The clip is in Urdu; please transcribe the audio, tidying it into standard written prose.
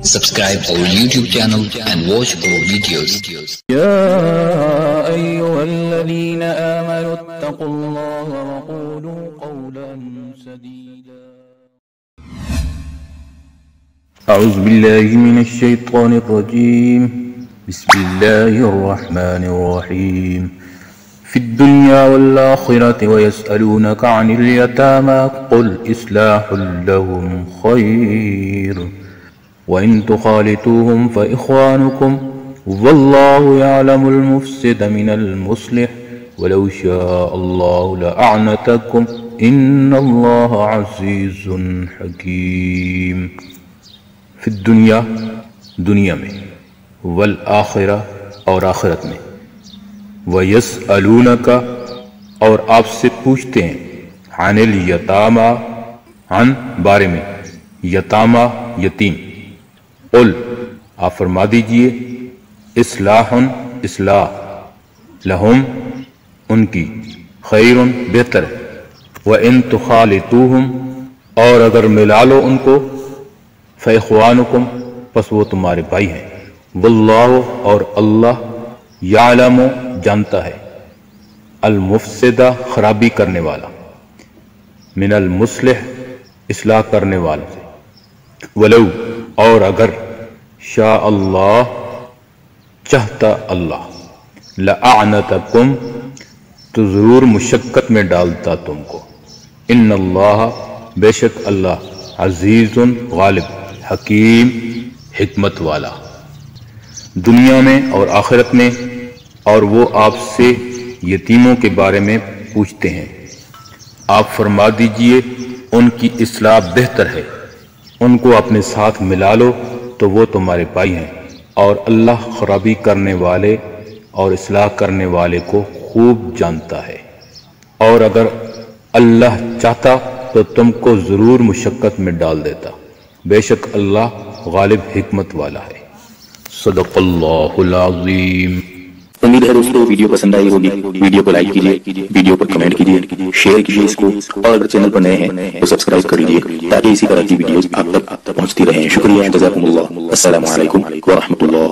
Subscribe our YouTube channel and watch our videos. يا أيها الذين آمنوا اتقوا الله وقولوا قولا سديدا. أعوذ بالله من الشيطان الرجيم. بسم الله الرحمن الرحيم. في الدنيا والآخرة ويسألونك عن اليتامى قل إصلاح لهم خير وإن تخالطوهم فإخوانكم والله يعلم المفسد من المصلح ولو شاء الله لأعنتكم إن الله عزيز حكيم. فی الدنیا دنیا میں، والآخرہ اور آخرت میں، وَيَسْأَلُونَكَ اور آپ سے پوچھتے ہیں، عن الیتامى عن بارے میں، یتامہ یتیم، قل آپ فرما دیجئے، اصلاح اصلاح، لہم ان کی، خیر بہتر، وَإِن تُخَالِطُوهُمْ اور اگر ملا لو ان کو، فَإِخْوَانُكُمْ پس وہ تمہارے بھائی ہیں، واللہ اور اللہ، یعلم جانتا ہے، المفسدہ خرابی کرنے والا، من المصلح اصلاح کرنے والے سے، ولو اور اگر، شاء اللہ چاہتا اللہ، لأعنتکم تو ضرور مشقت میں ڈالتا تم کو، ان اللہ بے شک اللہ، عزیز غالب، حکیم حکمت والا، دنیا میں اور آخرت میں. اور وہ آپ سے یتیموں کے بارے میں پوچھتے ہیں، آپ فرما دیجئے ان کی اصلاح بہتر ہے، ان کو اپنے ساتھ ملا لو تو وہ تمہارے بھائی ہیں، اور اللہ خرابی کرنے والے اور اصلاح کرنے والے کو خوب جانتا ہے. اور اگر اللہ چاہتا تو تم کو ضرور مشقت میں ڈال دیتا، بے شک اللہ غالب حکمت والا ہے. صدق اللہ العظیم. امید ہے دوستو ویڈیو پسند آئی ہوگی. ویڈیو کو لائک کیجئے، ویڈیو پر کمنٹ کیجئے، شیئر کیجئے اس کو، اور اگر چینل پر نئے ہیں تو سبسکرائب کر لیجئے تاکہ اسی طرح کی ویڈیوز آپ تک پہنچتی رہیں. شکریہ، جزاکم اللہ. السلام علیکم ورحمۃ اللہ.